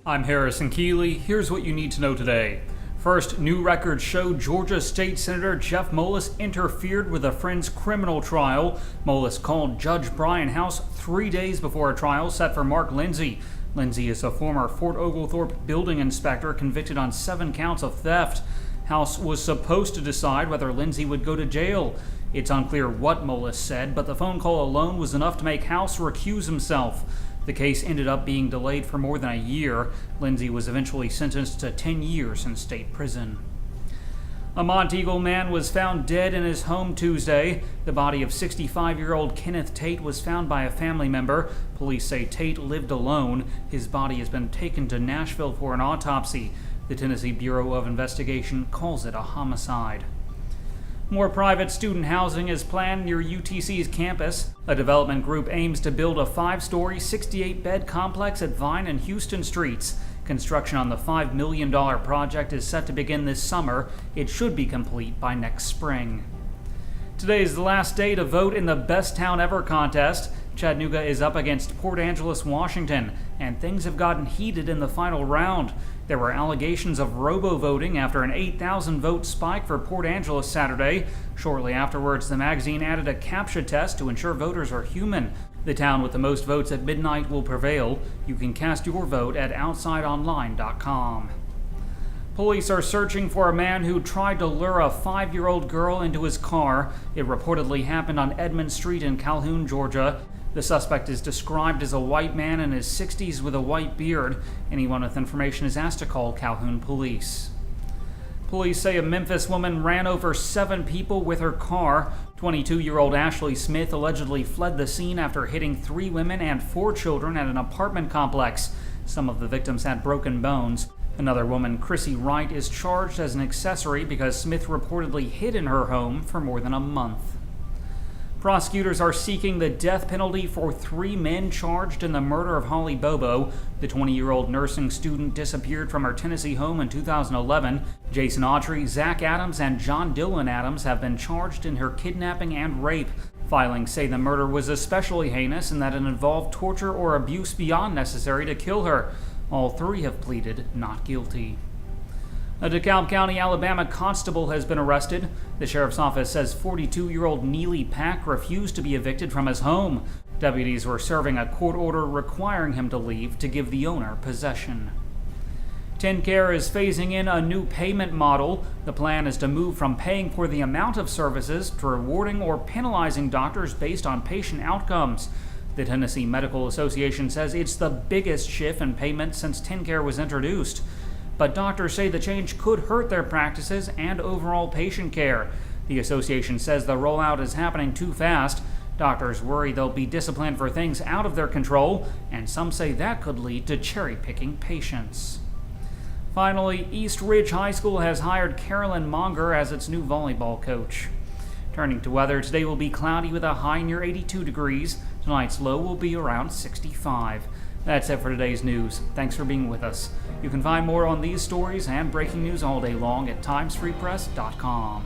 I'm Harrison Keeley. Here's what you need to know today. First, new records show Georgia State Senator Jeff Mullis interfered with a friend's criminal trial. Mullis called Judge Brian House 3 days before a trial set for Mark Lindsay. Lindsay is a former Fort Oglethorpe building inspector convicted on 7 counts of theft. House was supposed to decide whether Lindsay would go to jail. It's unclear what Mullis said, but the phone call alone was enough to make House recuse himself. The case ended up being delayed for more than a year. Lindsay was eventually sentenced to 10 years in state prison. A Monteagle man was found dead in his home Tuesday. The body of 65-year-old Kenneth Tate was found by a family member. Police say Tate lived alone. His body has been taken to Nashville for an autopsy. The Tennessee Bureau of Investigation calls it a homicide. More private student housing is planned near UTC's campus. A development group aims to build a 5-story, 68-bed complex at Vine and Houston Streets. Construction on the $5 million project is set to begin this summer. It should be complete by next spring. Today is the last day to vote in the Best Town Ever contest. Chattanooga is up against Port Angeles, Washington, and things have gotten heated in the final round. There were allegations of robo-voting after an 8,000-vote spike for Port Angeles Saturday. Shortly afterwards, the magazine added a CAPTCHA test to ensure voters are human. The town with the most votes at midnight will prevail. You can cast your vote at outsideonline.com. Police are searching for a man who tried to lure a 5-year-old girl into his car. It reportedly happened on Edmond Street in Calhoun, Georgia. The suspect is described as a white man in his 60s with a white beard. Anyone with information is asked to call Calhoun police. Police say a Memphis woman ran over 7 people with her car. 22-year-old Ashley Smith allegedly fled the scene after hitting 3 women and 4 children at an apartment complex. Some of the victims had broken bones. Another woman, Chrissy Wright, is charged as an accessory because Smith reportedly hid in her home for more than a month. Prosecutors are seeking the death penalty for 3 men charged in the murder of Holly Bobo. The 20-year-old nursing student disappeared from her Tennessee home in 2011. Jason Autry, Zach Adams, and John Dylan Adams have been charged in her kidnapping and rape. Filings say the murder was especially heinous and that it involved torture or abuse beyond necessary to kill her. All 3 have pleaded not guilty. A DeKalb County, Alabama constable has been arrested. The sheriff's office says 42-year-old Neely Pack refused to be evicted from his home. Deputies were serving a court order requiring him to leave to give the owner possession. TennCare is phasing in a new payment model. The plan is to move from paying for the amount of services to rewarding or penalizing doctors based on patient outcomes. The Tennessee Medical Association says it's the biggest shift in payment since TennCare was introduced. But doctors say the change could hurt their practices and overall patient care. The association says the rollout is happening too fast. Doctors worry they'll be disciplined for things out of their control, and some say that could lead to cherry-picking patients. Finally, East Ridge High School has hired Carolyn Monger as its new volleyball coach. Turning to weather, today will be cloudy with a high near 82 degrees. Tonight's low will be around 65. That's it for today's news. Thanks for being with us. You can find more on these stories and breaking news all day long at timesfreepress.com.